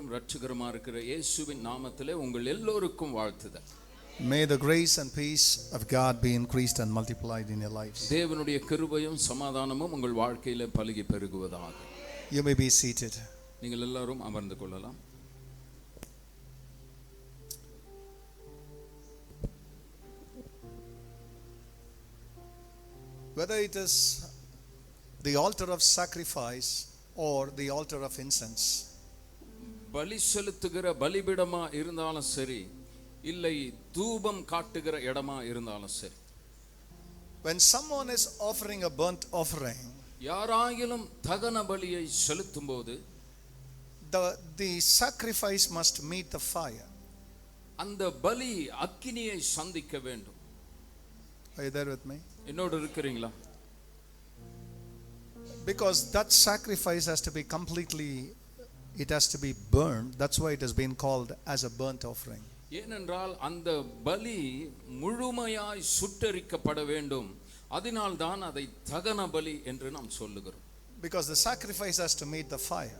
ஆண்டவரும் இரட்சகருமா இருக்கிற இயேசுவின் நாமத்திலே உங்கள் எல்லோருக்கும் வாழ்த்துதல். May the grace and peace of God be increased and multiplied in your lives. தேவனுடைய கிருபையும் சமாதானமும் உங்கள் வாழ்க்கையிலே பலுகி பெருகுவதாக. You may be seated. நீங்கள் எல்லாரும் அமர்ந்து கொள்ளலாம். Whether it is the altar of sacrifice or the altar of incense, பலி செலுத்துகிற பலிபீடமா இருந்தாலும் சரி, இல்லை தூபம் காட்டுகிற இடமா இருந்தாலும் சரி, when someone is offering a burnt offering, யாராயிலும் தகன பலியை செலுத்தும்போது the sacrifice must meet the fire. அந்த பலி அக்கினியை சந்திக்க வேண்டும். Are you there with me? என்னோடு இருக்கிறீங்களா? Because that sacrifice has to be completely, it has to be burned. That's why it has been called as a burnt offering. ஏனென்றால் அந்த பலி முழுமையாய் சுட்டெரிக்கப்பட வேண்டும். அதனால் தான் அதை தகன பலி என்று நாம் சொல்லுகிறோம். Because the sacrifice has to meet the fire.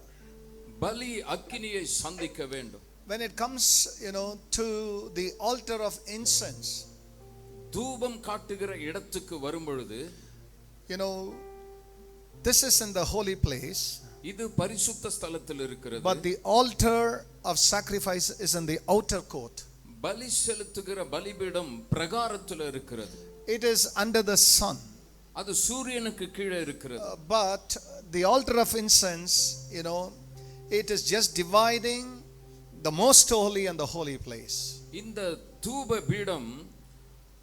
பலி அக்கினியை சந்திக்க வேண்டும். When it comes, to the altar of incense, தூபம் காட்டுகிற இடத்துக்கு வரும்பொழுது, this is in the holy place. இது பரிசுத்த ஸ்தலத்தில் இருக்கிறது. But the altar of sacrifice is in the outer court. பலி செலுத்துகிற பலிபீடம் பிரகாரத்தில் இருக்கிறது. It is under the sun. அது சூரியனுக்கு கீழே இருக்கிறது. But the altar of incense, it is just dividing the most holy and the holy place. இந்த தூப பீடம்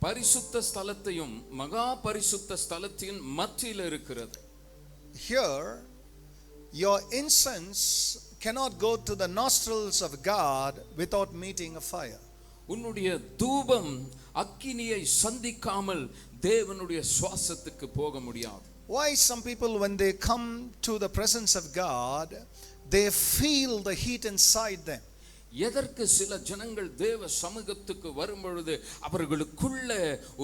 பரிசுத்த ஸ்தலத்தையும் மகா பரிசுத்த ஸ்தலத்தின் மத்தியில் இருக்கிறது. Here your incense cannot go to the nostrils of God without meeting a fire. உன்னுடைய தூபம் அக்கினியை சந்திக்காமல் தேவனுடைய சுவாசத்துக்கு போக முடியாது. Why some people when they come to the presence of God, they feel the heat inside them? எதற்கு சில ஜனங்கள் தேவ சமூகத்துக்கு வரும்பொழுது அவர்களுக்குள்ள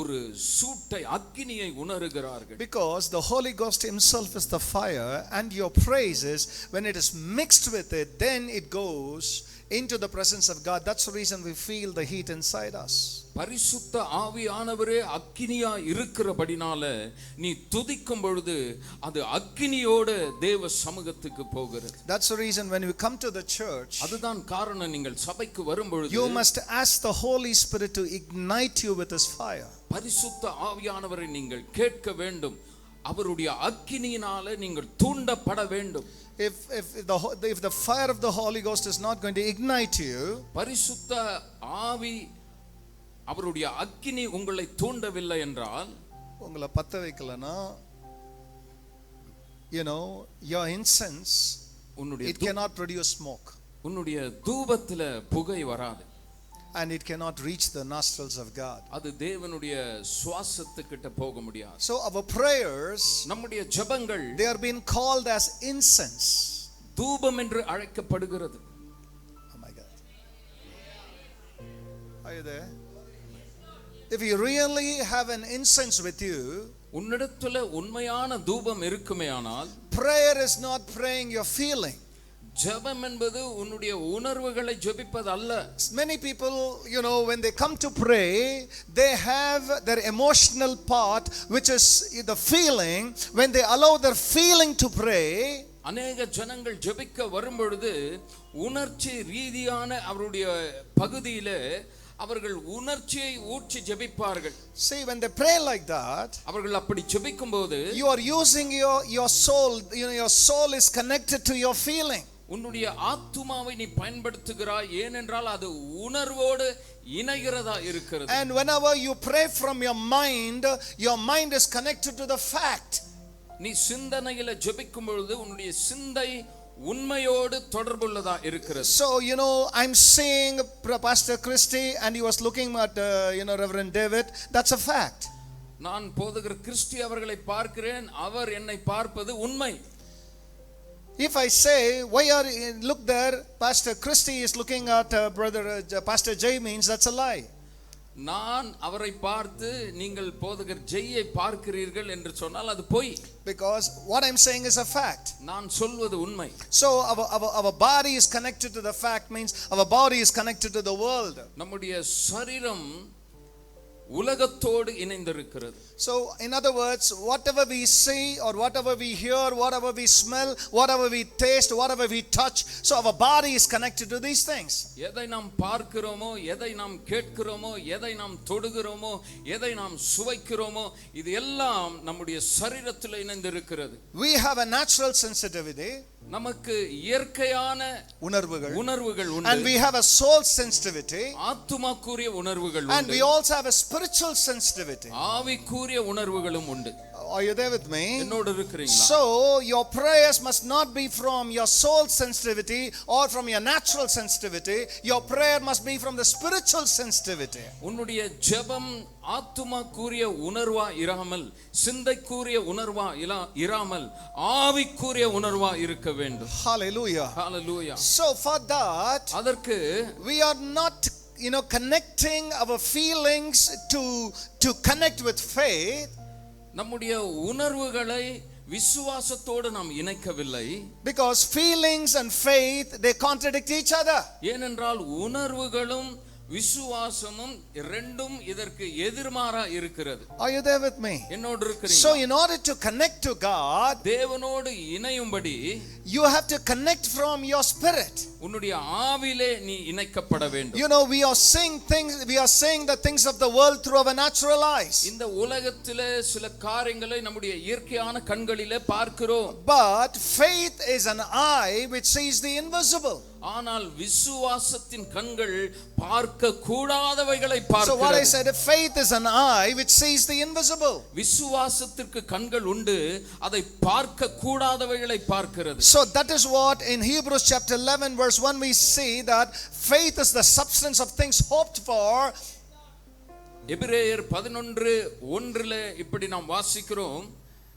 ஒரு சூட்டை அக்கினியை உணர்கிறார்கள்? Because the Holy Ghost himself is the fire, and your praises, when it is mixed with it, then it goes into the presence of God. That's the reason we feel the heat inside us. பரிசுத்த ஆவியானவரே அக்கினியா இருக்கிறபடினால நீ துதிக்கும் பொழுது அது அக்கினியோடு தேவ சமூகத்துக்கு போகிறது. That's the reason when you come to the church, அதுதான் காரணம், நீங்கள் சபைக்கு வரும் பொழுது you must ask the Holy Spirit to ignite you with his fire. பரிசுத்த ஆவியானவரை நீங்கள் கேட்க வேண்டும். அவருடைய அக்கினியினால நீங்கள் தூண்டப்பட வேண்டும். If the fire of the Holy Ghost is not going to ignite you, பரிசுத்த ஆவி அவருடைய அக்கினி உங்களை தூண்டவில்லை என்றால், உங்களை பத்த வைக்கலனா, your incense, it cannot produce smoke. உன்னுடைய தூபத்துல புகை வராது. And it cannot reach the nostrils of God. அது தேவனுடைய சுவாசத்துக்கிட்ட போக முடியாது. So our prayers, நம்முடைய ஜெபங்கள், they are being called as incense. தூபம் என்று அழைக்கப்படுகிறது. Oh my God. Are you there? If you really have an incense with you, உன்னிடத்துல உண்மையான தூபம் இருக்குமேயானால், prayer is not praying your feeling. ஜெபம் என்பது உன்னுடைய உணர்வுகளை ஜெபிப்பது அல்ல. Many people, when they come to pray, they have their emotional part, which is the feeling. When they allow their feeling to pray, அநேக ஜனங்கள் ஜெபிக்க வரும்பொழுது உணர்ச்சி ரீதியான அவருடைய பகுதியிலே அவர்கள் உணர்ச்சியை ஊற்றி ஜெபிப்பார்கள். See, when they pray like that, அவர்கள் அப்படி ஜெபிக்கும்போது you are using your soul. Your soul is connected to your feeling. உன்னுடைய ஆத்துமாவை நீ பயன்படுத்துகிறாய், ஏனென்றால் அது உணர்வோடு இணைகிறதா இருக்கிறது. And whenever you pray from your mind is connected to the fact. நீ சிந்தனையில ஜெபிக்கும் பொழுது உன்னுடைய சிந்தை உண்மையோடு தொடர்புள்ளதா இருக்கிறது. So I'm seeing Pastor Christy and he was looking at Reverend David. That's a fact. நான் போதகர் கிறிஸ்டி அவர்களை பார்க்கிறேன், அவர் என்னை பார்ப்பது உண்மை. If I say, look there, Pastor Christy is looking at Pastor Jay, means that's a lie. நான் அவரை பார்த்து நீங்கள் போதகர் ஜெய்யை பார்க்கிறீர்கள் என்று சொன்னால் அது பொய். Because what I'm saying is a fact. நான் சொல்வது உண்மை. So our body is connected to the fact means our body is connected to the world. நம்முடைய சரீரம் உலகத்தோடு இணைந்திருக்கிறது. So in other words, whatever we see or whatever we hear, whatever we smell, whatever we taste, whatever we touch, so our body is connected to these things. எதை நாம் பார்க்கிறோமோ, எதை நாம் கேட்கிறோமோ, எதை நாம் தொடுகிறோமோ, எதை நாம் சுவைக்கிறோமோ, இது எல்லாம் நம்முடைய சரீரத்தில் இணைந்திருக்கிறது. We have a natural sensitivity. நமக்கு இயற்கையான உணர்வுகள் உண்டு. And we have a soul sensitivity. ஆத்துமாக்குரிய உணர்வுகள் உண்டு. And we also have a spiritual sensitivity. ஆவிக்குரிய உணர்வுகளும் உண்டு. Are you there with me? என்னோடு இருக்கிறீங்களா? So your prayers must not be from your soul sensitivity or from your natural sensitivity. Your prayer must be from the spiritual sensitivity. உன்னுடைய ஜெபம் ஆத்துமாக்குரிய உணர்வா இராமல், சிந்தைக்குரிய உணர்வா இராமல், ஆவிக்குரிய உணர்வா இருக்க வேண்டும். Hallelujah. Hallelujah. So for that, அதற்கு we are not connecting our feelings to connect with faith. நம்முடைய உணர்வுகளை விசுவாசத்தோடு நாம் இணைக்கவில்லை. Because feelings and faith, they contradict each other. ஏனென்றால் உணர்வுகளும் விசுவாசமும் இரண்டும் இதற்கு எதிர்மாறா இருக்கிறது. Are you there with me? என்னோடு இருக்கிறீங்களா? So in order to connect to God, தேவனோடு இணையும்படி you have to connect from your spirit. உன்னுடைய ஆவிலே நீ இணைக்கப்பட வேண்டும். We are seeing the things of the world through our natural eyes. இந்த உலகத்திலே சில காரியங்களை நம்முடைய இயற்கையான கண்களிலே பார்க்கிறோம். But faith is an eye which sees the invisible. ஆனால் விசுவாசத்தின் கண்கள் பார்க்க கூடாதவைகளை பார்க்கிறது. So what I said, faith is an eye which sees the invisible. விசுவாசத்திற்கு கண்கள் உண்டு, அதை பார்க்க கூடாதவைகளை பார்க்கிறது. So that is what in Hebrews chapter 11 verse 1 we see that faith is the substance of things hoped for. எபிரேயர் 11:1 இப்படி நாம் வாசிக்கிறோம்.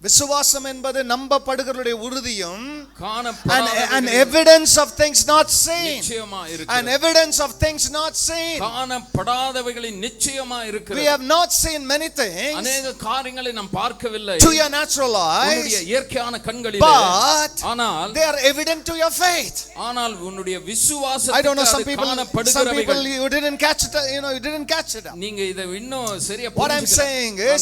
விசுவாசம் என்பது நம்பப்படுகிறவருடைய உறுதியும் and evidence of things not seen. நிச்சயமா இருக்கிறது. And evidence of things not seen. காணப்படாதவைகளின் நிச்சயமா இருக்கிறது. We have not seen many things. अनेक காரியங்களை நாம் பார்க்கவில்லை. To your natural eyes. உன்னுடைய இயற்கையான கண்களிலே. But ஆனால் they are evident to your faith. ஆனால் உன்னுடைய விசுவாசத்துக்கு I don't know, some people you didn't catch it, you didn't catch it. நீங்க இத இன்னும் சரியா புரிஞ்சுக்கல. What I'm saying is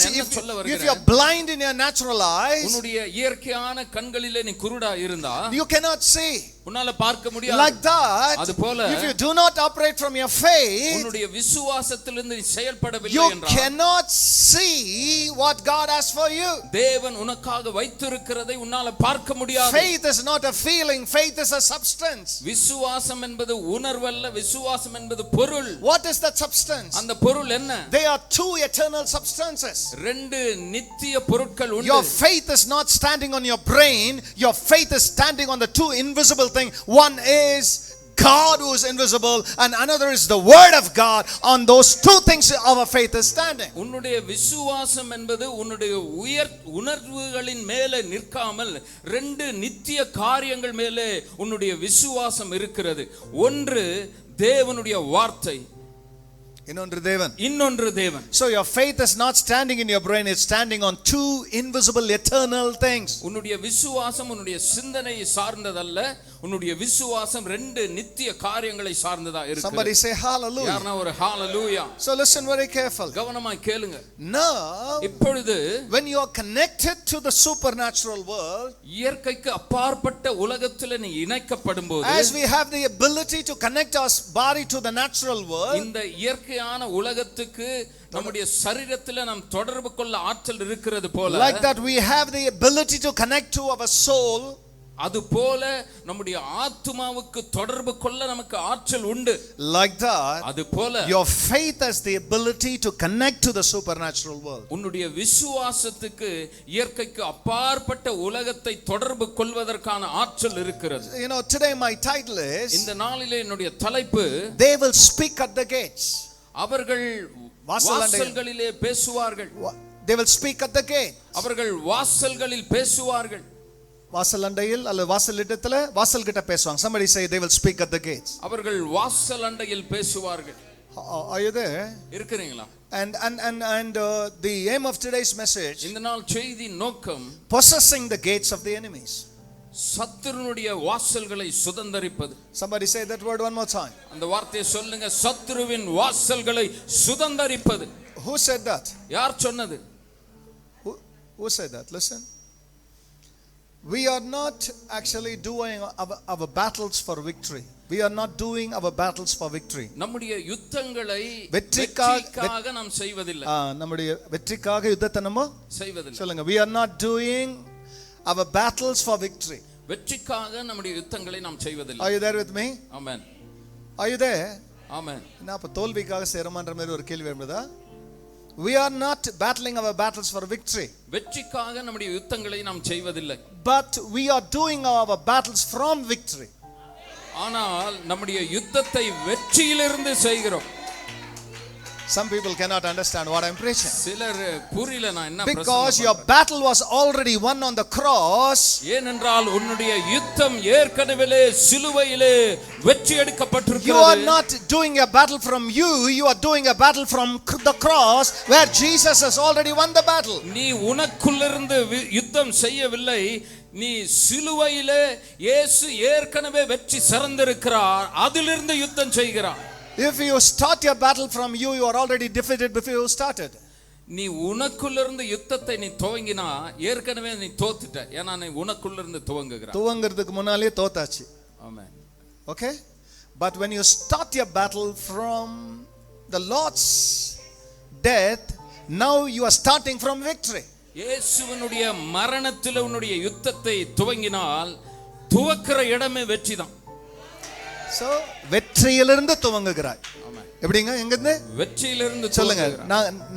if you're blind in your natural eyes, உன்னுடைய இயற்கையான கண்களிலே நீ குருடா இருந்தா you cannot see. உன்னால பார்க்க முடியாது. Like that, அதுபோல if you do not operate from your faith, உன்னுடைய விசுவாசத்திலிருந்து நீ செயல்படவில்லை you என்றால் cannot see what God has for you. தேவன் உனக்காக வைத்திருக்கிறதை உன்னால பார்க்க முடியாது. Faith is not a feeling, faith is a substance. விசுவாசம் என்பது உணர்வல்ல, விசுவாசம் என்பது பொருள். What is that substance? அந்த பொருள் என்ன? They are two eternal substances. ரெண்டு நித்திய பொருட்கள் உண்டு. Your faith is not standing on your brain, your faith is standing on the two invisible thing. One is God who is invisible and another is the word of God. On those two things our faith is standing. உன்னுடைய விசுவாசம் என்பது உன்னுடைய உணர்வுகளின் மேலே நிற்காமல் ரெண்டு நித்திய காரியங்கள் மேலே உன்னுடைய விசுவாசம் இருக்கிறது. ஒன்று தேவனுடைய வார்த்தை, இன்னொன்று தேவன். So your faith is not standing in your brain, it's standing on two invisible eternal things. உன்னுடைய விசுவாசம் உன்னுடைய சிந்தனையை சார்ந்ததல்ல, உன்னுடைய விசுவாசம் ரெண்டு நித்திய காரியங்களை சார்ந்ததா இருக்கு. Somebody say hallelujah. யாரனா ஒரு hallelujah. So listen very carefully. கவனமாய் கேளுங்க. Now இப்பொழுது when you are connected to the supernatural world, இயற்கைக்கு அப்பாற்பட்ட உலகத்திலே நீ இணைக்கப்படும்போது, as we have the ability to connect our body to the natural world, இந்த இயற்கையான உலகத்துக்கு நம்முடைய சரீரத்திலே நாம் தொடர்பு கொள்ள ஆற்றல் இருக்கிறது போல, like that we have the ability to connect to our soul, அது போல நம்முடைய ஆத்துமாவுக்கு தொடர்பு கொள்ள நமக்கு ஆற்றல் உண்டு. like that அது போல your faith has the ability to connect to the supernatural world. உன்னுடைய விசுவாசத்துக்கு இயற்கைக்கு அப்பாற்பட்ட உலகத்தை தொடர்பு கொள்வதற்கான ஆற்றல் இருக்கிறது. Today my title is, இந்த நாளிலே என்னுடைய தலைப்பு, they will speak at the gates. அவர்கள் வாசல்களிலே பேசுவார்கள். They will speak at the gate. அவர்கள் வாசல்களில் பேசுவார்கள். வாசலண்டையில் அல்ல வாசலிடத்துல வாசல் கிட்ட பேசுவாங்க. Somebody say they will speak at the gates. அவர்கள் வாசலண்டையில் பேசுவார்கள். Are you there? இருக்கிறீங்களா? And the aim of today's message, இந்த நாள் செய்தி நோக்கம் possessing the gates of the enemies. சத்துருனுடைய வாசல்களை சுதந்தரிப்பது. Somebody say that word one more time. அந்த வார்த்தையை சொல்லுங்க. சத்துருவின் வாசல்களை சுதந்தரிப்பது. Who said that? யார் சொன்னது? Who said that? Listen. We are not actually doing our battles for victory. We are not doing our battles for victory. நம்முடைய யுத்தங்களை வெற்றிக்காக நாம் செய்வதில்லை. நம்முடைய வெற்றிக்காக யுத்தத்தை நம்ம செய்வதில்லை. சொல்லுங்க. We are not doing our battles for victory. வெற்றிக்காக நம்முடைய யுத்தங்களை நாம் செய்வதில்லை. Are you there with me? Amen. Are you there? Amen. நான் அப்ப தோல்விக்காக சேரமான்ற மாதிரி ஒரு கேள்வி வருதா? We are not battling our battles for victory. வெற்றிக்காக நம்முடைய யுத்தங்களை நாம் செய்வதில்லை. But we are doing our battles from victory. ஆனால் நம்முடைய யுத்தத்தை வெற்றியிலிருந்து செய்கிறோம். Some people cannot understand what I'm preaching. சிலர் புரியல நான் என்ன Because your battle was already won on the cross. ஏனென்றால் உன்னுடைய யுத்தம் ஏற்கனவே சிலுவையிலே வெற்றி எடுக்கப்பட்டிருக்கிறது. You are not doing a battle from you. You are doing a battle from the cross where Jesus has already won the battle. நீ உனக்குள்ளிருந்து யுத்தம் செய்யவில்லை. நீ சிலுவையிலே இயேசு ஏற்கனவே வெற்றி சிறந்திருக்கிறார். அதிலிருந்து யுத்தம் செய்கிறார். If you start your battle from you, you are already defeated before you started. நீ உனக்குள்ளிருந்து யுத்தத்தை நீ துவங்கினா ஏற்கனவே நீ தோத்துட்ட. ஏன்னா நீ உனக்குள்ளிருந்து துவங்குகிறாய். துவங்கிறதுக்கு முன்னாலே தோத்தாச்சு. ஆமென். Okay? But when you start your battle from the Lord's death, now you are starting from victory. இயேசுவினுடைய மரணத்தில் உன்னுடைய யுத்தத்தை துவங்கினால் துவக்கிற இடமே வெற்றிதான். So வெற்றியிலிருந்து துவங்குகிறாய். எப்படிங்க? எங்கிருந்து? வெற்றியிலிருந்து சொல்லுங்க.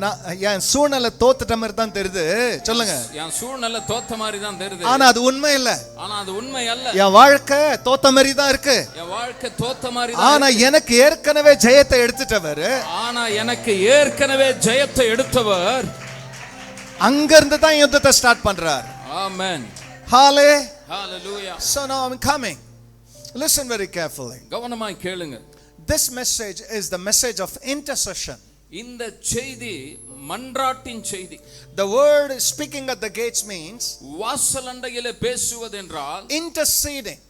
நான் என் சூழ்நிலை தோத்துட்ட மாதிரி தான் தெரியுது. சொல்லுங்க. என் சூழ்நிலை தோத்த மாதிரி தான் தெரியுது. ஆனா அது உண்மை இல்ல. ஆனா அது உண்மை அல்ல. என் வாழ்க்கை தோத்த மாதிரி தான் இருக்கு. என் வாழ்க்கை தோத்த மாதிரி தான். ஆனா எனக்கு ஏற்கனவே ஜெயத்தை எடுத்துட்டவர். ஆனா எனக்கு ஏற்கனவே ஜெயத்தை எடுத்தவர் அங்க இருந்து தான் யுத்தத்தை ஸ்டார்ட் பண்றார். ஆமென். Hallelujah. So now I'm coming. Listen very carefully. கவனமாய் கேளுங்க. This message is the message of intercession. இந்த செய்தி மன்றாட்டின் செய்தி. The word speaking at the gates means வாசலண்டையிலே பேசுவது என்றால் interceding.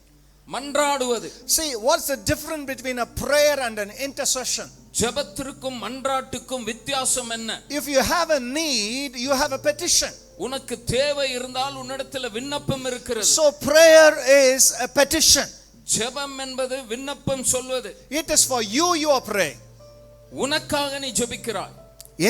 மன்றாடுவது. See, what's the difference between a prayer and an intercession? ஜெபத்திற்கும் மன்றாட்டுக்கும் வித்தியாசம் என்ன? If you have a need, you have a petition. உனக்கு தேவை இருந்தால் உன்னிடத்தில் விண்ணப்பம் இருக்கிறது. So prayer is a petition. ஜெபம் என்பது விண்ணப்பம் சொல்வது. It is for you, you are praying. உனக்காக நீ ஜெபிக்கிறாய்.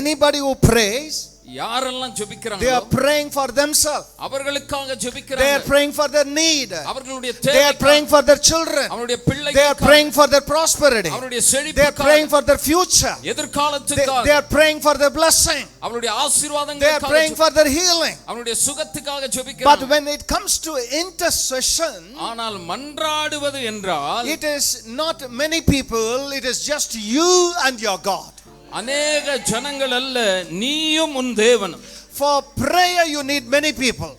Anybody who prays, யாரெல்லாம் ஜெபிக்கிறாங்க, they are praying for themselves. அவர்களுக்காக ஜெபிக்கிறாங்க. They are praying for their need. அவர்களுடைய தேவை. They are praying for their children. அவருடைய பிள்ளைகளுக்காக. They are praying for their prosperity. அவருடைய செழிப்புக்காக. They are praying for their future. எதிர்காலத்துக்காக. They are praying for their blessing. அவருடைய ஆசீர்வாதங்களுக்காக. They are praying for their healing. அவருடைய சுகத்துக்காக ஜெபிக்கிறாங்க. But when it comes to intercession, ஆனால் மன்றாடுவது என்றால் it is not many people, it is just you and your God. அநேக ஜனங்கள் அல்ல, நீயும் உன் தேவனும். For prayer you need many people.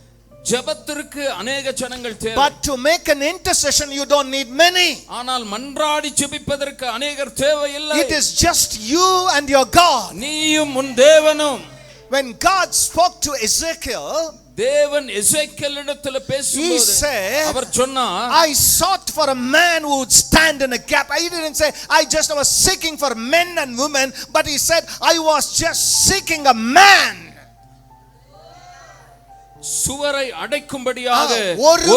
ஜெபத்திற்கு அநேக ஜனங்கள் தேவை. But to make an intercession you don't need many. ஆனால் மன்றாடி ஜெபிப்பதற்கு அநேகர் தேவை இல்லை. It is just you and your God. நீயும் உன் தேவனும். When God spoke to Ezekiel, தேவன் எசேக்கியேலிடத்தில் பேசும்போது அவர் சொன்னார், I sought for a man who would stand in a gap. I didn't say I just was seeking for men and women, but he said I was just seeking a man. சுவரை அடைக்கும்படியாக ஒரு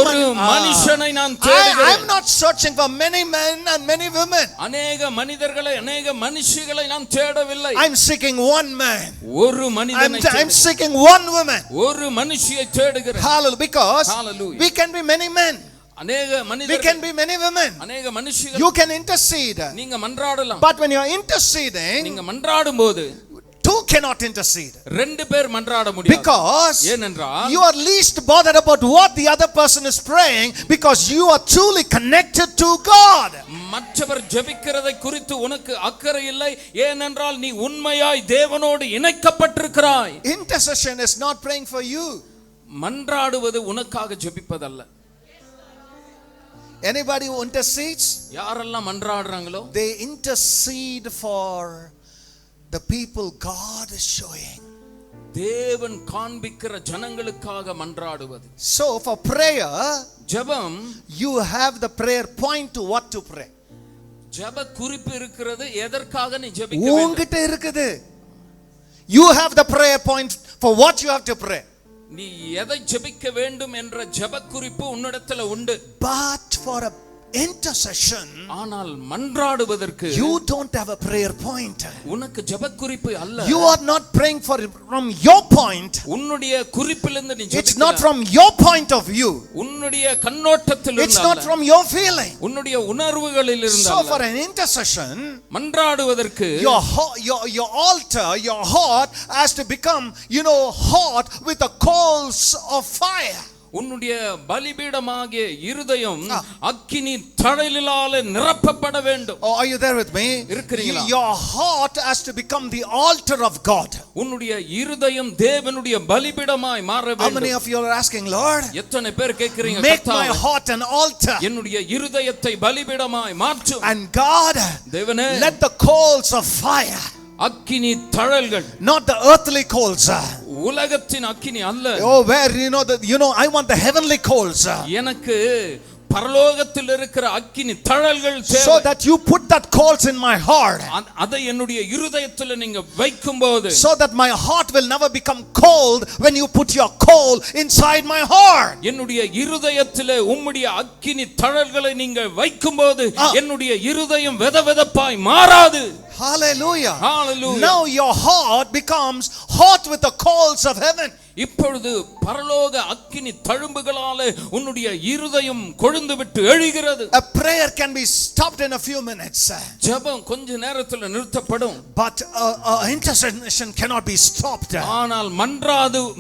மனுஷனை நான் தேடுகிறேன். I am not searching for many men and many women. அநேக மனிதர்களை அநேக மனுஷிகளை நான் தேடவில்லை. I am seeking one man. ஒரு மனிதனை I am seeking one woman. ஒரு மனுஷியை தேடுகிறேன். Hallelujah. Because we can be many men. அநேக மனிதர்கள். We can be many women. அநேக மனுஷிகள். You can intercede. நீங்க மன்றாடலாம். But when you are interceding, நீங்க மன்றாடும்போது two cannot intercede. ரெண்டு பேர் மன்றாட முடியாது. Because ஏனென்றால் you are least bothered about what the other person is praying, because you are truly connected to God. மற்றவர் ஜெபிக்கிறதை குறித்து உனக்கு அக்கறை இல்லை, ஏனென்றால் நீ உண்மையாய் தேவனோடு இணைக்கப்பட்டிருக்கிறாய். Intercession is not praying for you. மன்றாடுவது உனக்காக ஜெபிப்பதல்ல. Anybody who intercedes? யாரெல்லாம் மன்றாடுறாங்களோ They intercede for the people God is showing. தேவன் காண்பிக்கிற ஜனங்களுக்காக மன்றாடுவது. So for prayer, ஜெபம், you have the prayer point to what to pray. ஜெப குறிப்பு இருக்கிறது, எதற்காக நீ ஜெபிக்க வேண்டும். உன்கிட்ட இருக்குது. You have the prayer point for what you have to pray. நீ எதை ஜெபிக்க வேண்டும் என்ற ஜெப குறிப்பு உன்னிடத்துல உண்டு. But for a intercession, ஆனால் மன்றாடுவதற்கு you don't have a prayer point. உனக்கு ஜெப குறிப்பு அல்ல. You are not praying from your point. உன்னுடைய குறிப்பிலிருந்து நீ ஜெபிக்க. It's not from your point of view. உன்னுடைய கண்ணோட்டத்தில் It's not from your feeling. உன்னுடைய உணர்வுகளில் இருந்து. So for an intercession, மன்றாடுவதற்கு your altar, your heart has to become, hot with the coals of fire. உன்னுடைய பலிபீடமாகிய இருதயம் அக்கினி தழலினாலே நிரப்பப்பட வேண்டும். Oh, are you there with me? இருக்கிறீங்களா? Your heart has to become the altar of God. உன்னுடைய இருதயம் தேவனுடைய பலிபீடமாய் மாற வேண்டும். How many of you are asking, Lord? எத்தனை பேர் கேக்குறீங்க, Make my heart an altar. என்னுடைய இருதயத்தை பலிபீடமாய் மாற்றும். And God, தேவனே, let the coals of fire, அக்கினி தழல்கள், not the earthly coals, உலகத்தின் அக்கினி அல்ல. oh, where I want the heavenly coals, எனக்கு பரலோகத்தில் இருக்கிற அக்கினி தழல்கள் தேவை. so that you put that coals in my heart, அதை என்னுடைய இருதயத்தில் நீங்க வைக்கும்போது, so that my heart will never become cold when you put your coal inside my heart. என்னுடைய இருதயத்திலே உம்முடைய அக்கினி தழல்களை நீங்க வைக்கும்போது என்னுடைய இருதயம் வெதவெதப்பாய் மாறாது. Hallelujah. Hallelujah. Now your heart becomes hot with the coals of heaven. இப்பொழுது பரலோக அக்கினி தழும்புகளாலே உன்னுடைய இருதயம் கொழுந்து விட்டு எழுகிறது. A prayer can be stopped in a few minutes, ஜெபம் கொஞ்ச நேரத்தில் நிறுத்தப்படும். but intercession cannot be stopped. ஆனால்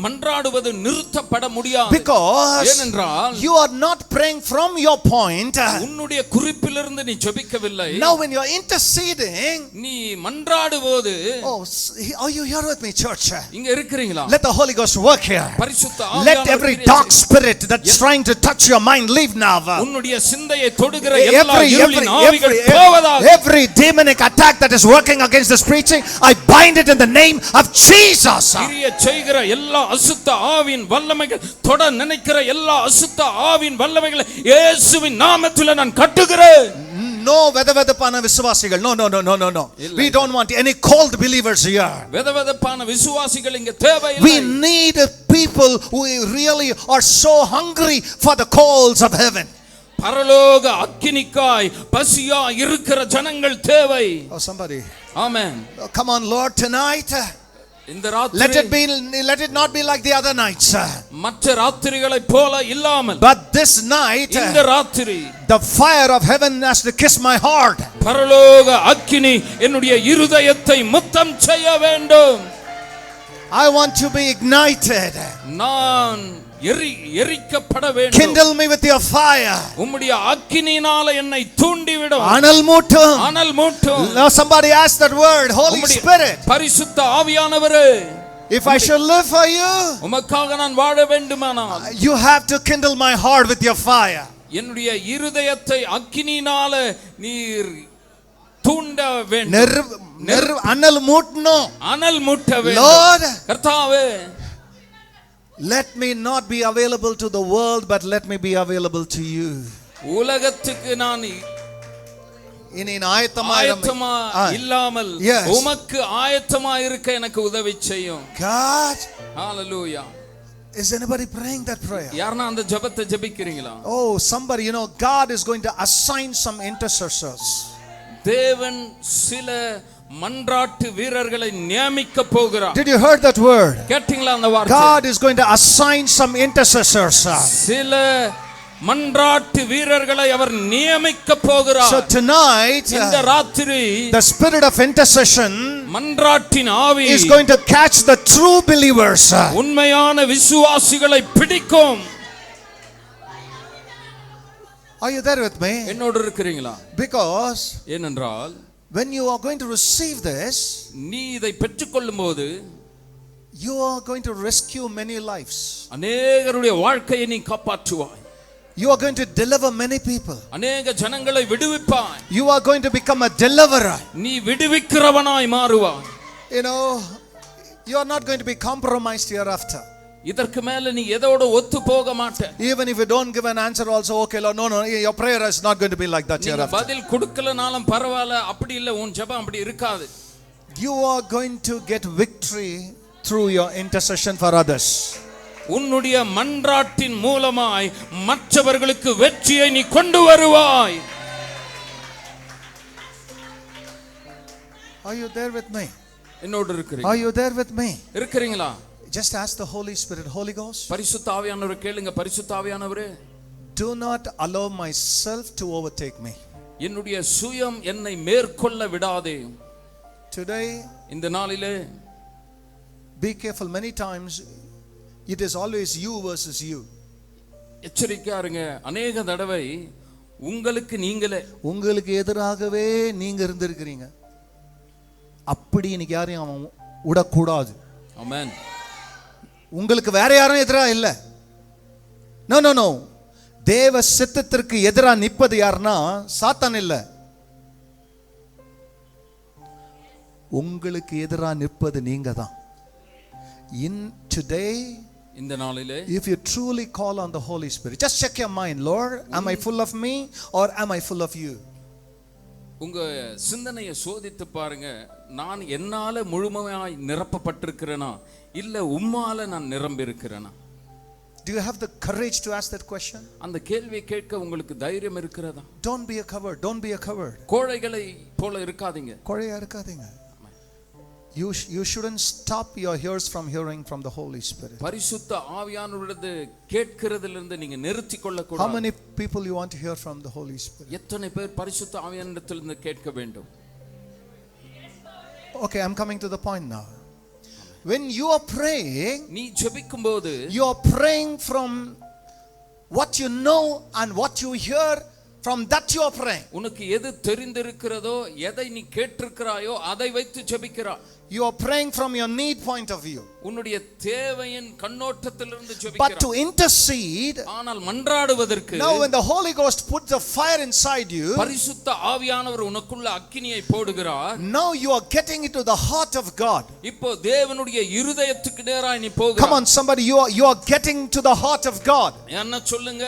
மன்றாடுவது நிறுத்தப்பட முடியாது. Because ஏனென்றால் you are not praying from your point. உன்னுடைய குறிப்பிலிருந்து நீ ஜெபிக்கவில்லை. Now when you are interceding, நீ மன்றாடும்போது, oh, are you here with me, church? இங்க இருக்கிறீங்களா? Let the Holy Ghost work here. பரிசுத்த Let ஆவியானவர் every dark spirit that's trying to touch your mind leave now. உன்னுடைய சிந்தையை தொடுகிற எல்லா இருளின் ஆவிகள் போவதாக. Every demonic attack that is working against this preaching, I bind it in the name of Jesus. கிரியை செய்கிற எல்லா அசுத்த ஆவியின் வல்லமைகள், தொட நினைக்கிற எல்லா அசுத்த ஆவியின் வல்லமைகளை இயேசுவின் நாமத்தில் நான் கட்டுகிறேன். No vedavadapana viswasigal. No. We don't want any cold believers here. vedavadapana விசுவாசிகள் இங்க தேவையில்லை. We need people who really are so hungry for the coals of heaven. பரலோக அக்கினிக்காய் பசியா இருக்கிற ஜனங்கள் தேவை. Oh, somebody. Amen. Oh, come on, Lord, tonight. இந்த ராத்திரி let it not be like the other nights. மற்ற ராத்திரிகளை போல இல்லாமல், but this night, இந்த ராத்திரி the fire of heaven has to kiss my heart. பரலோக அக்கினி என்னுடைய இருதயத்தை முத்தம் செய்ய வேண்டும். I want to be ignited. நான் எரிக்கப்பட வேண்டும். Kindle me with your fire. உம்முடைய அக்கினியினால என்னை தூண்டி விடும். அனல் மூட்டும். அனல் மூட்டும். Now somebody ask that word, Holy Spirit. பரிசுத்த ஆவியானவரே, if I shall live for you, உமக்காக நான் வாழ வேண்டுமானால், you have to kindle my heart with your fire. என்னுடைய இருதயத்தை அக்கினியினால நீர் தூண்ட வேண்டும். அனல் மூட்டணும். அனல் மூட்ட வேண்டும். Lord, கர்த்தாவே, let me not be available to the world, but let me be available to you. உலகத்துக்கு நான் இனி ஆயத்தமா இல்லாமல் உமக்கு ஆயத்தமா இருக்க எனக்கு உதவி செய்யும். God, hallelujah. is anybody praying that prayer? யாரனா அந்த ஜெபத்தை ஜெபிக்கிறீங்களா? Oh, somebody, God is going to assign some intercessors. தேவன் சில மன்றாட்டு வீரர்களை நியமிக்க போகிறார். Did you heard that word? கேட்டீங்களா அந்த வார்த்தை? God is going to assign some intercessors. சில மன்றாட்டு வீரர்களை அவர் நியமிக்க போகிறார். So tonight, இந்த ராத்திரி, the spirit of intercession மன்றாட்டின் ஆவி is going to catch the true believers. உண்மையான விசுவாசிகளை பிடிக்கும். Are you there with me? என்னோடு இருக்கிறீங்களா? Because ஏனென்றால் when you are going to receive this, நீ இதை பெற்றுக்கொள்ளும்போது you are going to rescue many lives. அநேகருடைய வாழ்க்கையை நீ காப்பாற்றுவாய். You are going to deliver many people. அநேக ஜனங்களை விடுவிப்பாய். You are going to become a deliverer. நீ விடுவிக்கிறவனாய் மாறுவாய். You know, you are not going to be compromised hereafter. இதற்கு மேல நீ எதோட ஒத்து போக மாட்ட. Even if you don't give an answer also, okay Lord, no, your prayer is not going to be like that hereafter. பதில் கொடுக்கலனாலும் பரவாயில்லை, அப்படி இல்ல, உன் ஜெபம் அப்படி இருக்காது. You are going to get victory through your intercession for others. உன்னுடைய மன்றாட்டின் மூலமாய் மற்றவர்களுக்கு வெற்றியை நீ கொண்டு வருவாய். Are you there with me? என்னோடு இருக்கிறீங்க? Are you there with me? இருக்கிறீங்களா? Just ask the Holy Spirit, Holy Ghost. பரிசுத்த ஆவியானவரே கேளுங்க. பரிசுத்த ஆவியானவரே, do not allow myself to overtake me. என்னுடைய சுயம் என்னை மேற்கொள்ள விடாதே. Today, இந்த நாளிலே be careful. Many times it is always you versus you. எச்சரிக்கையா இருங்க. அநேக தடவை உங்களுக்கு நீங்களே, உங்களுக்கு எதிராகவே நீங்க இருந்திருக்கிறீங்க. அப்படி இன்னைக்கு யாரையும் விடக்கூடாது. ஆமென். உங்களுக்கு வேற யாரும் எதிரா இல்ல. No no no. தேவ சித்தத்திற்கு எதிரா நிற்பது யாருன்னா சாத்தான் இல்ல. உங்களுக்கு எதிரா நிற்பது நீங்க தான். In today, இந்த நாளிலே, if you truly call on the Holy Spirit, just check your mind. Lord, am I full of me or am I full of you? உங்க சிந்தனையை சோதித்து பாருங்க. நான் என்னால முழுமையாய் நிரப்பப்பட்டிருக்கிறேனா, இல்ல உம்மால நான் நிரம்பி இருக்கிறேனா? Do you have the courage to ask that question? அந்த கேள்வியை கேட்க உங்களுக்கு தைரியம் இருக்கிறதா? Don't be a coward. Don't be a coward. கோழைகளை போல இருக்காதீங்க. கோழையா இருக்காதீங்க. You shouldn't stop your ears from hearing from the Holy Spirit. பரிசுத்த ஆவியானவரிடது கேட்கிறதிலிருந்து நீங்க நிறுத்திக் கொள்ள கூடாது. How many people you want to hear from the Holy Spirit? எத்தனை பேர் பரிசுத்த ஆவியானவரிடத்திலிருந்து கேட்க வேண்டும்? Okay, I'm coming to the point now. When you are praying, நீ ஜெபிக்கும்போது, you are praying from what you know and what you hear. From that you are praying. உனக்கு எது தெரிந்திருக்கிறதோ, எதை நீ கேட்டிருக்கிறாயோ அதை வைத்து ஜெபிக்கிறாய். You are praying from your need point of view. உன்னுடைய தேவையின் கண்ணோட்டத்திலிருந்து ஜெபிக்கிறாய். But to intercede, ஆனால் மன்றாடுவதற்கு, now when the Holy Ghost puts the fire inside you, பரிசுத்த ஆவியானவர் உனக்குள்ள அக்கினியை போடுகிறார். now you are getting into the heart of God. இப்போ தேவனுடைய இருதயத்துக்கு நேராய் நீ போகிறாய். Come on somebody, you are getting to the heart of God. என்ன சொல்லுங்க?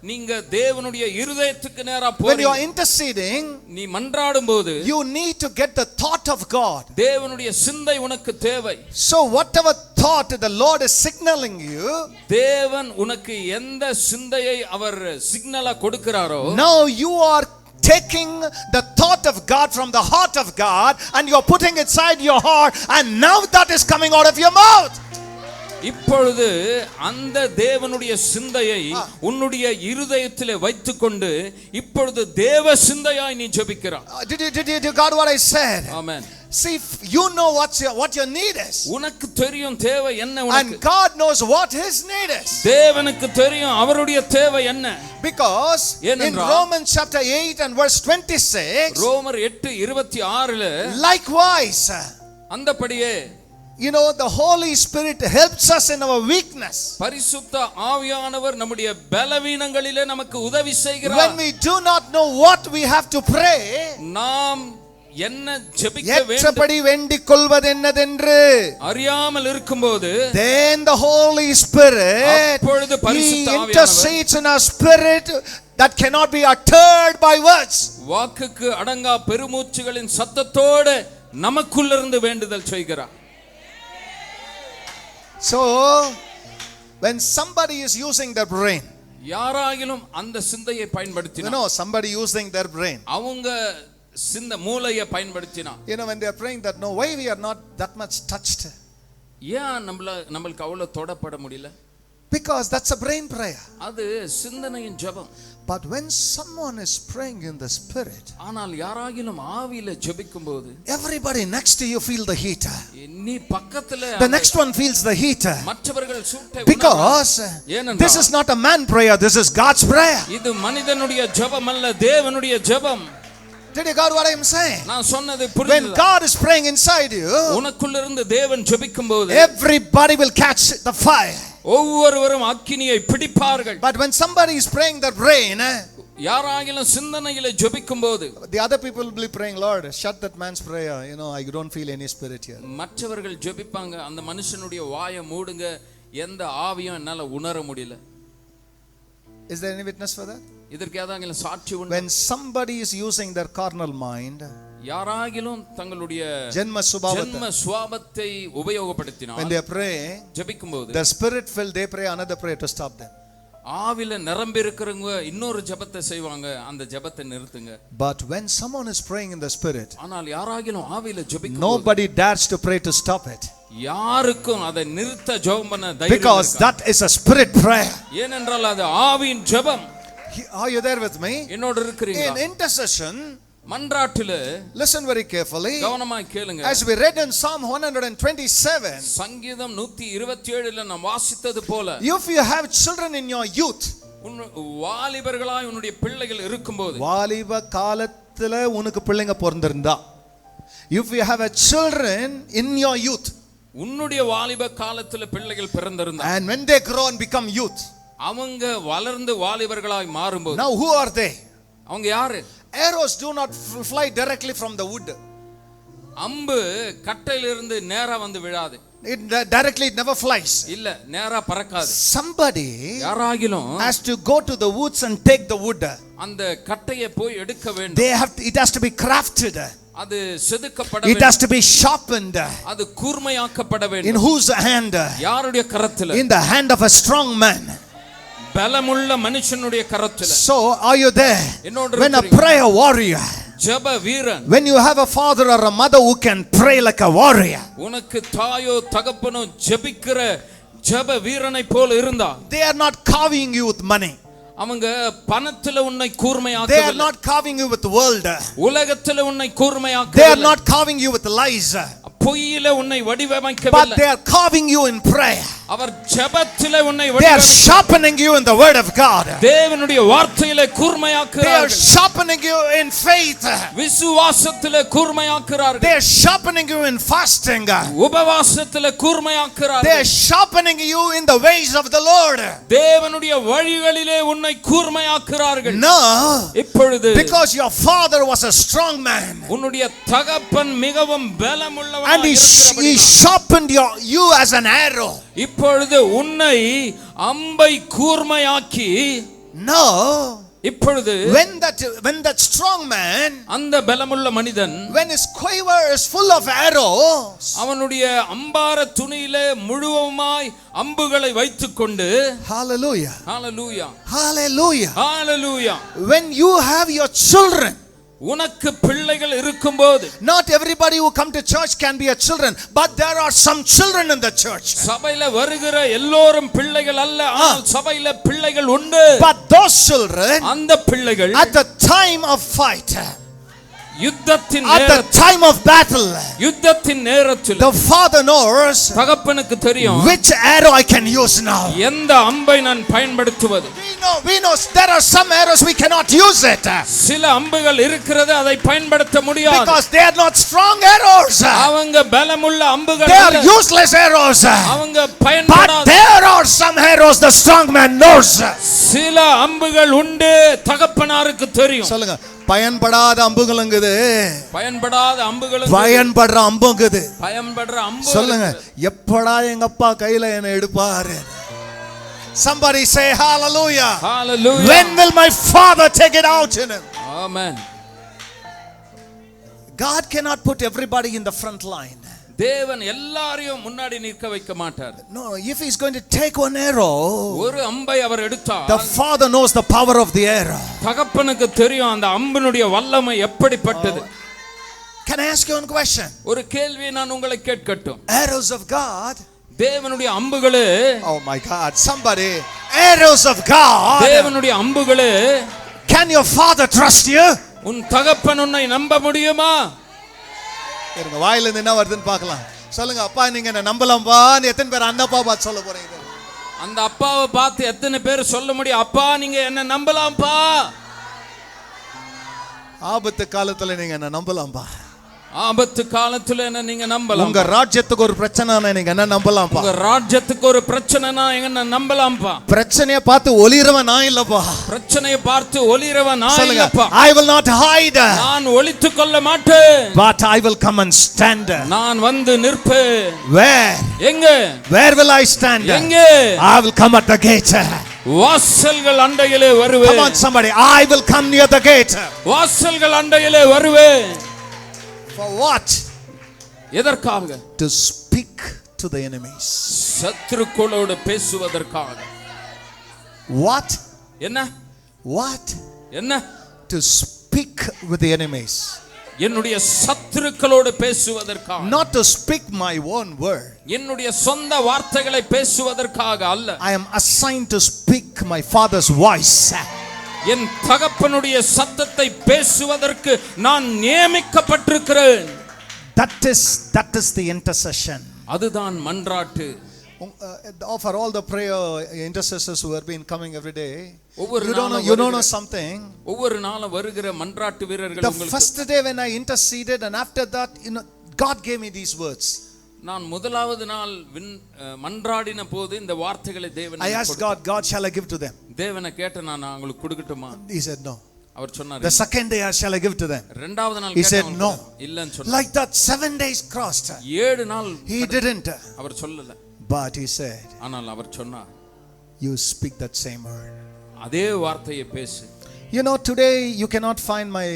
நீங்க தேவனுடைய இருதயத்துக்கு நேரா போறீங்க. When you are interceding, நீ மன்றாடும்போது, you need to get the thought of God. தேவனுடைய சிந்தை உனக்கு தேவை. So whatever thought the Lord is signaling you, தேவன் உனக்கு எந்த சிந்தையை அவர் சிக்னலா கொடுக்கிறாரோ, now you are taking the thought of God from the heart of God and you are putting it inside your heart, and now that is coming out of your mouth. இப்பொழுது அந்த தேவனுடைய சிந்தையை உன்னுடைய இருதயத்திலே வைத்துக்கொண்டு இப்பொழுது தேவ சிந்தையாய் நீ ஜெபிக்கிறாய். Did you got what I said? Amen. See, you know what your need is. உனக்கு தெரியும் தேவை என்ன உனக்கு. And God knows what his need is. தேவனுக்கு தெரியும் அவருடைய தேவை என்ன. Because in Romans chapter 8 and verse 26, ரோமர் 8:26 likewise, அந்தபடியே, you know, the Holy Spirit helps us in our weakness. பரிசுத்த ஆவியானவர் நம்முடைய பலவீனங்களிலே நமக்கு உதவி செய்கிறார். When we do not know what we have to pray, நாம் என்ன ஜெபிக்க வேண்டும் ஏற்றபடி வேண்டிக் கொள்வதென்னதென்று அறியாமல் இருக்கும்போது, then the Holy Spirit, அப்பொழுது பரிசுத்த ஆவியானவர் intercedes in our spirit that cannot be uttered by words. வாக்குக்கு அடங்கா பெருமூச்சுகளின் சத்தத்தோடு நமக்குள்ளிருந்து வேண்டுதல் செய்கிறார். So when somebody is using their brain, யாராயிலும் அந்த சிந்தையை பயன்படுத்தினா, you know, somebody using their brain, அவங்க சிந்த மூளையை பயன்படுத்தினா, you know, when they are praying that, no, why we are not that much touched? ஏன் நம்மளுக்கு அவ்வளவு தொடப்பட முடியல? Because that's a brain prayer. அது சிந்தனையின் ஜெபம். But when someone is praying in the spirit, ஆனால் யாராகிலும் ஆவியில ஜெபிக்கும்போது, everybody next to you feel the heat. நீ பக்கத்துல The next one feels the heat. மற்றவர்கள் சூட்டை Because this is not a man prayer, this is God's prayer. இது மனிதனுடைய ஜெபம் அல்ல, தேவனுடைய ஜெபம். Did you got what I am saying? நான் சொன்னது When புரியுதா? God is praying inside you, உனக்குள்ள இருந்து தேவன் ஜெபிக்கும்போது everybody will catch the fire. ஒவ்வொருவரும் அக்கினியை பிடிப்பார்கள். But when somebody is praying that rain, யாராகிலும் சிந்தனையிலே ஜெபிக்கும்போது the other people will be praying, Lord, shut that man's prayer. I don't feel any spirit here. மற்றவர்கள் ஜெபிப்பாங்க, அந்த மனுஷனுடைய வாயை மூடுங்க, எந்த ஆவியும் என்னால உணர முடியல. Is there any witness for that? இதற்கு ஏதாகிலும் சாட்சி உண்டு? When somebody is using their carnal mind, யாராகிலும் தங்களுடைய ஜென்ம சுபாவத்தை உபயோகப்படுத்தினால், when they pray, ஜெபிக்கும்போது the spirit filled, they pray another prayer to stop them. ஆவில நிரம்பி இருக்கிறவங்க இன்னொரு ஜெபத்தை செய்வாங்க, அந்த ஜெபத்தை நிறுத்துங்க. But when someone is praying in the spirit, ஆனால் யாராகிலும் ஆவில ஜெபிக்கும்போது nobody dares to pray to stop it. யாருக்கும் அதை நிறுத்த ஜெபம் பண்ண தைரியம் இல்லை. Because that is a spirit prayer. ஏனென்றால் அது ஆவியின் ஜெபம். Are you there with me? என்னோடு இருக்கிறீங்களா? In intercession, மன்றாட்டிலே listen very carefully. கவனமாய் கேளுங்க. As we read in Psalm 127, சங்கீதம் 127ல நாம் வாசித்தது போல, if you have children in your youth, வாலிபர்களாய் உன்னுடைய பிள்ளைகள் இருக்கும்போது, வாலிப காலத்துல உனக்கு பிள்ளைங்க பிறந்திருந்தா, if you have a children in your youth, உன்னுடைய வாலிப காலத்துல பிள்ளைகள் பிறந்திருந்தா, and when they grow and become youth, அவங்க வளர்ந்து வாலிபர்களாய் மாறும்போது, now who are they? அவங்க யாரு? Arrows do not fly directly from the wood. அம்பு கட்டையிலிருந்து நேரா வந்து விழாது. It never flies. இல்ல, நேரா பறக்காது. Somebody யாராகிலும் has to go to the woods and take the wood. அந்த கட்டையை போய் எடுக்க வேண்டும். It has to be crafted. அது செதுக்கப்பட It வேண்டும். has to be sharpened. அது கூர்மையாக்கப்பட வேண்டும். In whose hand? யாருடைய கரத்துல? In the hand of a strong man. பலமுள்ள மனுஷனுடைய கரத்துல. So are you there? When a prayer warrior, ஜெப வீரன், when you have a father or a mother who can pray like a warrior, உனக்கு தாயோ தகப்பனோ ஜெபிக்கிற ஜெப வீரனை போல இருந்தா, they are not carving you with money. அவங்க பணத்துல உன்னை கூர்மையாக்கவில்லை. They are not carving you with the world. உலகத்துல உன்னை கூர்மையாக்கவில்லை. They are not carving you with lies. பொய்யில உன்னை வடிவமைக்கவில்லை. But they are carving you in prayer. அவர் ஜெபத்திலே உன்னை They are sharpening you in the word of God. தேவனுடைய வார்த்தையிலே கூர்மையாக்குறார்கள். They are sharpening you in faith. விசுவாசத்திலே கூர்மையாக்குறார்கள். They are sharpening you in fasting. உபவாசத்திலே கூர்மையாக்குறார்கள். They are sharpening you in the ways of the Lord. தேவனுடைய வழிகளிலே உன்னை கூர்மையாக்குறார்கள். No, இப்பொழுது because your father was a strong man, உன்னுடைய தகப்பன் மிகவும் பலமுள்ளவனாக and he sharpened you as an arrow. இப்பொழுது உன்னை அம்பை கூர்மையாக்கி, no, இப்பொழுது when that strong man, அந்த பலமுள்ள மனிதன், when his quiver is full of arrows, அவனுடைய அம்பார துணியிலே முழுவதுமாய் அம்புகளை வைத்துக்கொண்டு, hallelujah, hallelujah, hallelujah, hallelujah, when you have your children, உனக்கு பிள்ளைகள் இருக்கும்போது, not everybody who come to church can be a children, but there are some children in the church. சபையில வருகிற எல்லோரும் பிள்ளைகள் அல்ல, ஆனால் சபையில பிள்ளைகள் உண்டு. But those children, அந்த பிள்ளைகள் at the time of fight, யுத்தத்தின் at the time of battle, யுத்தத்தின் நேரத்தில் the father knows தகப்பனுக்கு தெரியும் which arrow I can use now. எந்த அம்பை நான் பயன்படுத்துவது. We know there are some arrows we cannot use it. சில அம்புகள் இருக்கிறது, அதை பயன்படுத்த முடியாது. Because they are not strong arrows. அவங்க பலமுள்ள அம்புகள் They அல்ல. are useless arrows. அவங்க But பயன்படாத. there are some arrows the strong man knows. சில அம்புகள் உண்டு, தகப்பனாருக்கு தெரியும். சொல்லுங்க, பயன்படாத அம்புகளுங்குது, பயன்படாத அம்புகளும் பயன்படுற அம்புங்குது. பயன்படுற அம்பு. சொல்லுங்க, எப்படா எங்க அப்பா கையில என்ன எடுப்பாரு? Somebody say hallelujah. Hallelujah. When will my father take it out in him? Amen. God cannot put everybody in the front line. தேவன் எல்லாரையும் முன்னாடி நிற்க வைக்க மாட்டார். No, if he's going to take one arrow, ஒரு அம்பை அவர் எடுத்தால், the father knows the power of the arrow. தகப்பனுக்கு தெரியும் அந்த அம்பினுடைய வல்லமை எப்படிப்பட்டது. Can I ask you one question? ஒரு கேள்வியை நான் உங்களை கேட்கட்டும். Arrows of God, தேவனுடைய அம்புகளே, oh my God, somebody, arrows of God, தேவனுடைய அம்புகளே, can your father trust you? உன் தகப்பன் உன்னை நம்ப முடியுமா? இருங்க, வாயில இருந்து என்ன வருதுன்னு பார்க்கலாம். சொல்லுங்க, அப்பா நீங்க என்ன நம்பலாம்பா? எத்தனை பேர் அண்ணப்பா பார்த்து சொல்ல போறீங்க? அந்த அப்பாவை பார்த்து எத்தனை பேர் சொல்ல முடியும், அப்பா நீங்க என்ன நம்பலாம்பா? ஆபத்து காலத்துல நீங்க என்ன நம்பலாம்பா? ஆபத்து காலத்துல என்ன நீங்க நம்பலாம். உங்க ராஜ்யத்துக்கு ஒரு பிரச்சனைனா நீங்க என்ன நம்பலாம்ப்பா. உங்க ராஜ்யத்துக்கு ஒரு பிரச்சனைனா என்ன நம்பலாம்ப்பா. பிரச்சனையை பார்த்து ஒளிரவன் நான் இல்லப்பா. பிரச்சனையை பார்த்து ஒளிரவன் நான் இல்லப்பா. I will not hide. நான் ஒளித்துக் கொள்ள மாட்டேன். But I will come and stand. நான் வந்து நிற்பேன். Where? எங்க? Where will I stand? எங்க? I will come at the gate. வாசல்கள் அண்டையிலே வருவேன். Come on somebody, I will come near the gate. வாசல்கள் அண்டையிலே வருவேன். For what? எதற்காக? To speak to the enemies. சத்துருக்களோடு பேசுவதற்காக. What? என்ன? What? என்ன? To speak with the enemies. என்னுடைய சத்துருக்களோடு பேசுவதற்காக. Not to speak my own word. என்னுடைய சொந்த வார்த்தைகளை பேசுவதற்காக அல்ல. I am assigned to speak my father's voice. என் தகப்பனுடைய சத்தத்தை பேசுவதற்கு நான் நியமிக்கப்பட்டிருக்கிறேன். That is the intercession. அதுதான் மன்றாட்டு. For all the prayer intercessors who have been coming every day, you don't know something. ஒவ்வொரு நாளும் வருகிற மன்றாட்டு வீரர்கள் The first day when I interceded, and after that, God gave me these words. நான் முதலாவது நாள் மன்றாடின போது இந்த வார்த்தைகளை தேவன் I asked God, shall I give to them? தேவனை கேட்ட நான் உங்களுக்கு கொடுக்கட்டுமா? He said no. அவர் சொன்னார். The second day, shall I give to them? இரண்டாவது நாள் He said no. இல்லன்னு சொன்னார். Like that 7 days crossed. 7 நாள் He didn't. அவர் சொல்லல. But he said, ஆனால் அவர் சொன்னார், you speak that same word. அதே வார்த்தையை பேசு. Today you cannot find my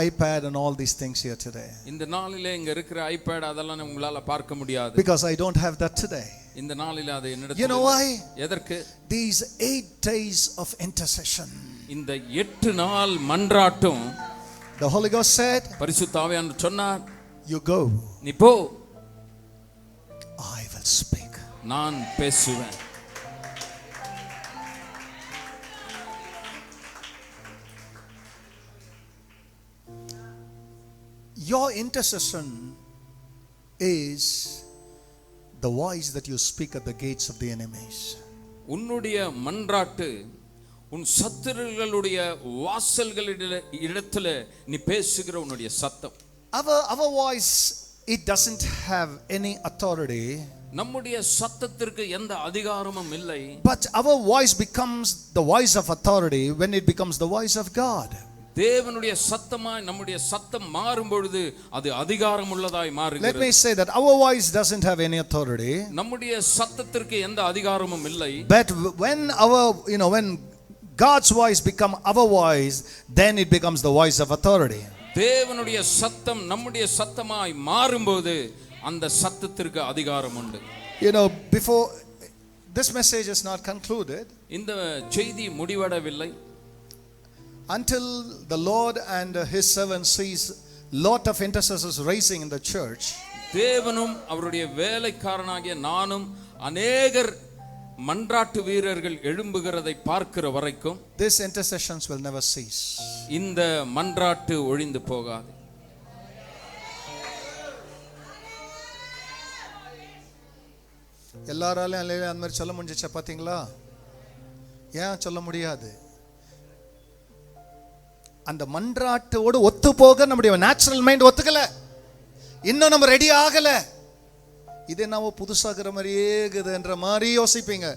iPad and all these things here today. இந்த நாளிலே இங்க இருக்கிற iPad அதெல்லாம் உங்களால பார்க்க முடியாது. Because I don't have that today. இந்த நாளிலே அது என்னிடத்தில். You know why? எதற்கு? These 8 days of intercession. இந்த 8 நாள் மன்றாட்டும். The Holy Ghost said, பரிசுத்த ஆவியானவர் சொன்னார், you go. நீ போ. I will speak. நான் பேசுவேன். Your intercession is the voice that you speak at the gates of the enemies. உன்னுடைய மன்றாட்டு உன் சத்துருக்களுடைய வாசல்களிடத்தில் நீ பேசுகிற உன்னுடைய சத்தம். Our voice, it doesn't have any authority. நம்முடைய சத்தத்திற்கு எந்த அதிகாரமும் இல்லை. But our voice becomes the voice of authority when it becomes the voice of God. தேவனுடைய சத்தமாய் நம்முடைய சத்தம் மாறும் பொழுது அது அதிகாரம் உள்ளதாய் மாறுகிறது. Let me say that our voice doesn't have any authority. நம்முடைய சத்தத்திற்கு எந்த அதிகாரமும் இல்லை. But when when God's voice become our voice, then it becomes the voice of authority. தேவனுடைய சத்தம் நம்முடைய சத்தமாய் மாறும்போது அந்த சத்தத்திற்கு அதிகாரம் உண்டு. Before this message is not concluded, இந்த செய்தி முடிவடையவில்லை. Until the Lord and his servants sees lot of intercessors raising in the church, தேவனும் அவருடைய வேலைக்காரனாகிய நானும் அநேகர் மன்றாட்டு வீரர்கள் எழும்புகிறதை பார்க்கிற வரைக்கும் these intercessions will never cease. இந்த மன்றாட்டு ஒழிந்து போகாது. எல்லாராலையும் அல்லேலூயா அந்த மாதிரி சொல்ல முடிஞ்சிச்சா பாத்தீங்களா? ஏன் சொல்ல முடியாது? அந்த மன்றாட்டோடு ஒத்து போக நம்முடைய நேச்சுரல் மைண்ட் ஒத்துக்கல. இன்னும் நம்ம ரெடி ஆகல. இது என்னவோ புதுசாகிற மாதிரியே இருக்குதுன்ற மாதிரி யோசிப்பீங்க.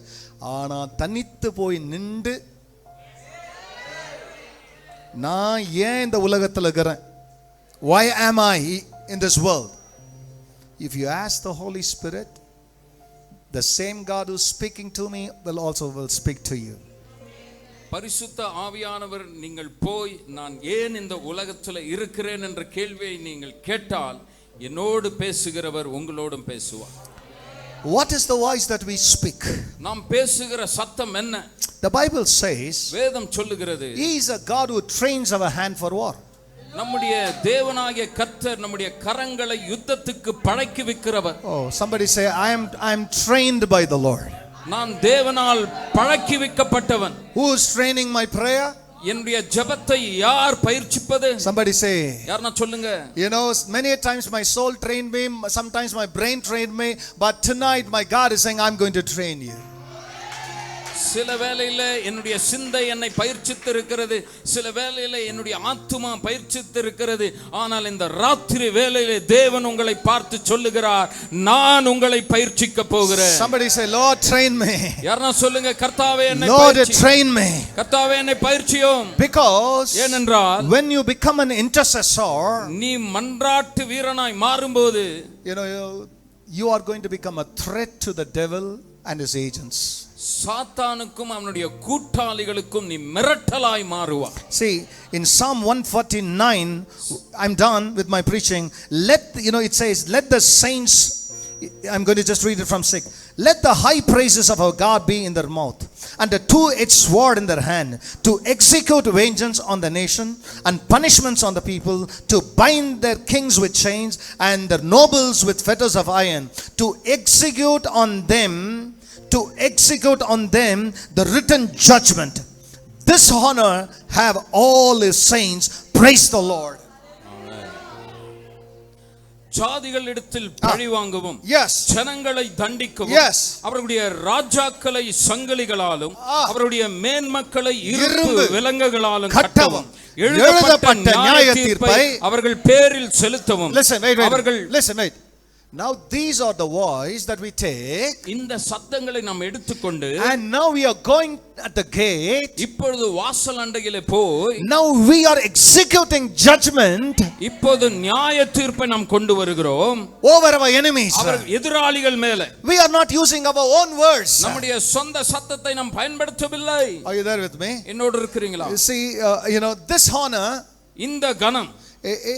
ஆனா தனித்து போய் நின்று நான் ஏன் இந்த உலகத்தில் இருக்கிறேன்? Why am I in this world? If you ask the Holy Spirit, the same God who's speaking to me will speak to you. பரிசுத்த ஆவியானவர் நீங்கள் போய் நான் ஏன் இந்த உலகத்தில் இருக்கிறேன் என்ற கேள்வியை நீங்கள் கேட்டால் என்னோடு பேசுகிறவர் உங்களோடும் பேசுவார். What is the voice that we speak? நாம் பேசுகிற சத்தம் என்ன? The Bible says, வேதம் சொல்லுகிறது, He is a God who trains our hand for war. நம்முடைய தேவனாகிய கர்த்தர் நம்முடைய கரங்களை யுத்தத்துக்கு பழக்கி வைக்கிறவர். Oh, somebody say, I am trained by the Lord. நான் தேவனால் பழக்கி வைக்கப்பட்டவன். Who is training my prayer? என்னுடைய ஜெபத்தை யார் பயிற்சிப்பது? Somebody say, யாரனா சொல்லுங்க. Many times my soul trained me, sometimes my brain trained me, but tonight my God is saying, I'm going to train you. சில வேளையில என்னுடைய சிந்தை என்னை பயிற்சித்து இருக்கிறது, சில வேளையில என்னுடைய ஆத்துமா பயிற்சித்து இருக்கிறது. ஆனால் இந்த ராத்திரி வேளையிலே தேவன் உங்களை பார்த்து சொல்லுகிறார், நான் உங்களை பயிற்சிக்க போகிறேன். Somebody say, Lord, train me. யாரனா சொல்லுங்க, கர்த்தாவே என்னை Lord, பயிற்சி. train me. கர்த்தாவே என்னை பயிற்சியும். Because ஏனென்றால் when you become an intercessor, நீ மன்றாட்டு வீரனாய் மாறும்போது you are going to become a threat to the devil and his agents. சாத்தானுக்கும் அவனுடைய கூட்டாளிகளுக்கும் நீ மிரட்டலாய் மாறுவாய். See, in Psalm 149, I'm done with my preaching. It says, let the saints, I'm going to just read it from 6. Let the high praises of our God be in their mouth, and a two-edged sword in their hand, to execute vengeance on the nation and punishments on the people, to bind their kings with chains and their nobles with fetters of iron, to execute on them the written judgment. This honor have all his saints. Praise the Lord. ஜாதிகளிடத்தில் பழி வாங்கவும், yes, ஜனங்களை தண்டிக்கவும், yes, அவர்களுடைய ராஜாக்களை சங்கிலிகளாலும் அவருடைய மேன்மக்களை இரும்பு விலங்குகளாலும் கட்டவும், எழுதப்பட்ட நியாய தீர்ப்பை அவர்கள் பேரில் செலுத்தவும். Listen, wait. Now these are the voice that we take. இந்த சத்தங்களை நாம் எடுத்துக்கொண்டு, and now we are going at the gate. இப்பொழுது வாசல் அண்டையிலே போய், now we are executing judgment. இப்பொழுது நியாய தீர்ப்பை நாம் கொண்டு வருகிறோம் over our enemies. அவர் எதிராளிகள் மேலே. We are not using our own words. நம்முடைய சொந்த சத்தத்தை நாம் பயன்படுத்தவில்லை. Are you there with me? என்னோடு இருக்கிறீங்களா? You see, this honor, இந்த கனம்,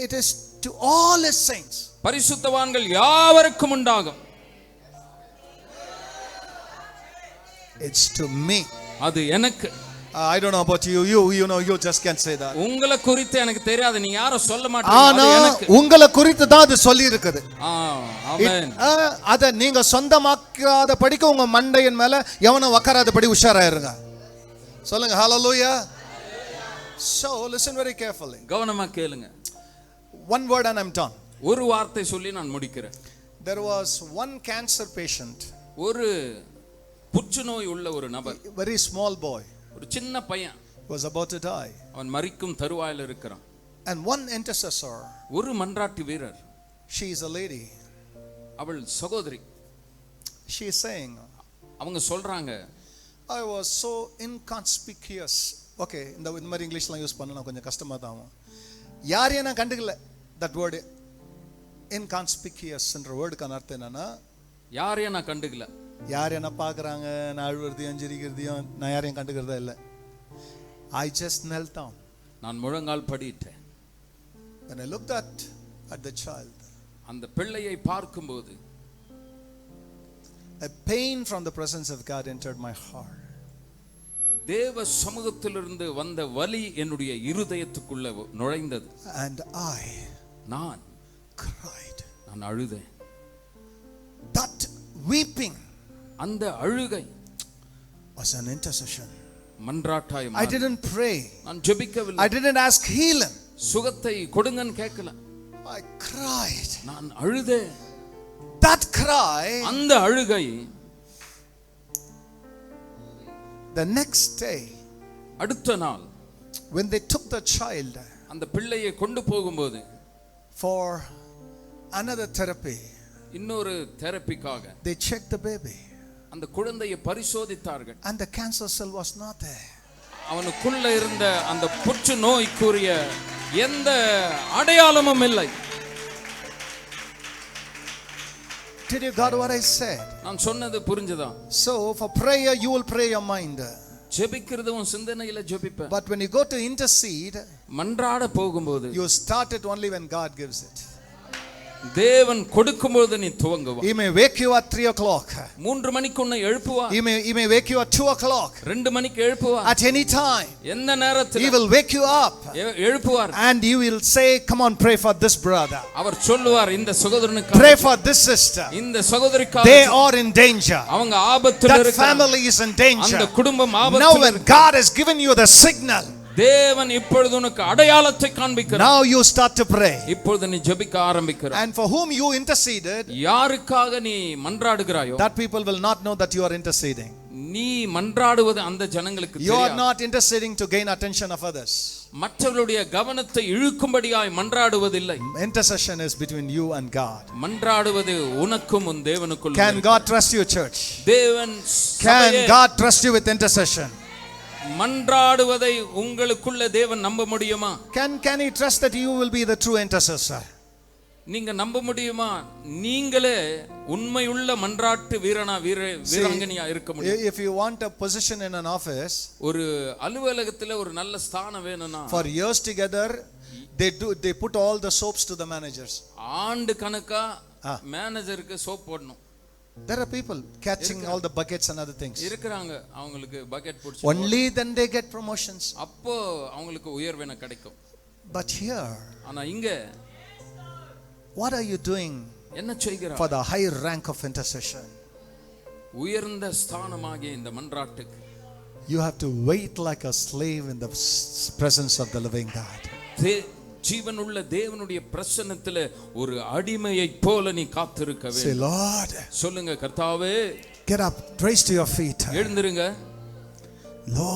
it is to all his saints. பரிசுத்தவான்கள் யாவருக்கும் உண்டாகும். It's to me. அது எனக்கு. I don't know about you. You just can't say that. உங்களை குறித்து எனக்கு தெரியாது, நீங்க யாரும் சொல்ல மாட்டீங்க. ஆனா உங்களை குறித்து தான் அது சொல்லி இருக்குது. ஆமென். அத நீங்க சொந்தமாக்காத படிக்க உங்க மண்டையின் மேல எவனும் உட்காராத படி உஷாராயிருங்க. சொல்லுங்க hallelujah. So listen very carefully. கவனமா கேளுங்க. One word and I'm done. ஒரு வார்த்தை சொல்லி நான் முடிக்கிறேன். There was one cancer patient. ஒரு புற்றுநோய் உள்ள ஒரு நபர், very small boy, ஒரு சின்ன பையன், was about to die. அவன் மரிக்கும் தருவாயில் இருக்கிறான். And one intercessor, ஒரு மன்றாட்டு வீரர், she is a lady, அவள் சகோதரி, she is saying, அவங்க சொல்றாங்க, I was so inconspicuous. Okay, இந்த மாதிரி இங்கிலீஷ்லாம் யூஸ் பண்ணலாம் கொஞ்சம் கஷ்டமா தான். யாரையும் நான் கண்டுக்கல. That word inconspicuous என்ற வேர்டுக்கான அர்த்தம் என்னன்னா, யாரையும் நான் கண்டுக்கல. யார் என்ன பார்க்குறாங்க, நான் அழுவுறதையும் சிரிக்கிறதையும் நான் யாரையும் கண்டுக்கிறதா இல்லை. I just knelt down. நான் முழங்கால் படியிட்டேன். When I looked at the child, அந்த பிள்ளையை பார்க்கும்போது a pain from the presence of God entered my heart. தேவ சமூகத்திலிருந்து வந்த வலி என்னுடைய இருதயத்துக்குள்ள நுழைந்தது. And நான் cried. நான் அழுதேன். That weeping, அந்த அழுகை was an intercession. மன்றாட்டாய். I didn't pray. நான் ஜெபிக்கவில்லை. I didn't ask healing. சுகத்தை கொடுங்கன்னு கேட்கல. I cried. நான் அழுதேன். That cry, அந்த அழுகை, the next day, அடுத்த நாள், when they took the child, அந்த பிள்ளையை கொண்டு போகும்போது, for another therapy, இன்னொரு தெரபிக்காக, they checked the baby, அந்த குழந்தையை பரிசோதித்தார்கள். and the cancer cell was not there. அவனுக்குள்ள இருந்த அந்த புற்று நோய்க்குரிய எந்த அடையாளமும் இல்லை. Did you got what I said? நான் சொன்னது புரிஞ்சதா? So for prayer you will pray your mind. ஜெபிக்கிறது உன் சிந்தனையில ஜெபிப்ப. But when you go to intercede, மன்றாட போகும்போது, you start it only when God gives it. தேவன் கொடுக்கும்போது நீ துவங்குவாய். He may wake you at 3 o'clock. 3 மணிக்கு உன்னை எழுப்புவார். He may wake you at 2 o'clock. 2 மணிக்கு எழுப்புவார். At any time. எந்த நேரத்தில் He will wake you up. எழுப்புவார். And you will say, come on, pray for this brother. அவர் சொல்லுவார், இந்த சகோதரனுக்கு, pray for this sister. இந்த சகோதரிக்கு, they are in danger. அவங்க ஆபத்தில் that இருக்காங்க. family is in danger. அந்த குடும்பம் ஆபத்தில். Now when God has given you the signal, தேவன் இப்பொழுது உனக்கு அடையாளத்தை காண்பிக்கிறார். Now you start to pray. இப்பொழுது நீ ஜெபிக்க ஆரம்பிக்கிறாய். And for whom you interceded, யாருக்காக நீ மன்றாடுகிறாயோ that people will not know that you are interceding. நீ மன்றாடுவது அந்த ஜனங்களுக்கு You are தெரியாது. not interceding to gain attention of others. மற்றவர்களுடைய கவனத்தை இழுக்கும்படியாய் மன்றாடுவதில்லை. Intercession is between you and God. மன்றாடுவது உனக்கும் உன் தேவனுக்குள்ள. Can God trust you, church? தேவன் Can God trust you with intercession? மன்றாடுவதை உங்களுக்குள்ள தேவன் நம்ப முடியுமா? Can he trust that you will be the true intercessor? நீங்க நம்ப முடியுமா? நீங்களே உண்மையுள்ள மன்றாட்டு வீராங்கனியா இருக்க முடியும். If you want a position in an office, ஒரு அலுவலகத்துல ஒரு நல்ல ஸ்தானம் வேணும்னா for years together they put all the soaps to the managers. ஆண்டு கணக்கா மேனேஜருக்கு சோப் போடணும். There are people catching all the buckets and other things. இருக்குறாங்க, அவங்களுக்கு பக்கெட் பிடிச்சு. Only then they get promotions. அப்போ அவங்களுக்கு உயர்வு கிடைக்கும். But here, ஆனா இங்க what are you doing என்ன செய்கிறாய்? for the high rank of intercession? உயர்ந்த ஸ்தானமாகிய இந்த மன்றாட்டுக்கு You have to wait like a slave in the presence of the living God. ஜீவனுள்ள தேவனுடைய பிரசன்னத்திலே ஒரு அடிமையைப் போல நீ காத்திருக்க வேண்டும். Say, Lord, சொல்லுங்க, கர்த்தாவே, get up, rise to your feet. எழுந்திருங்க. Lord,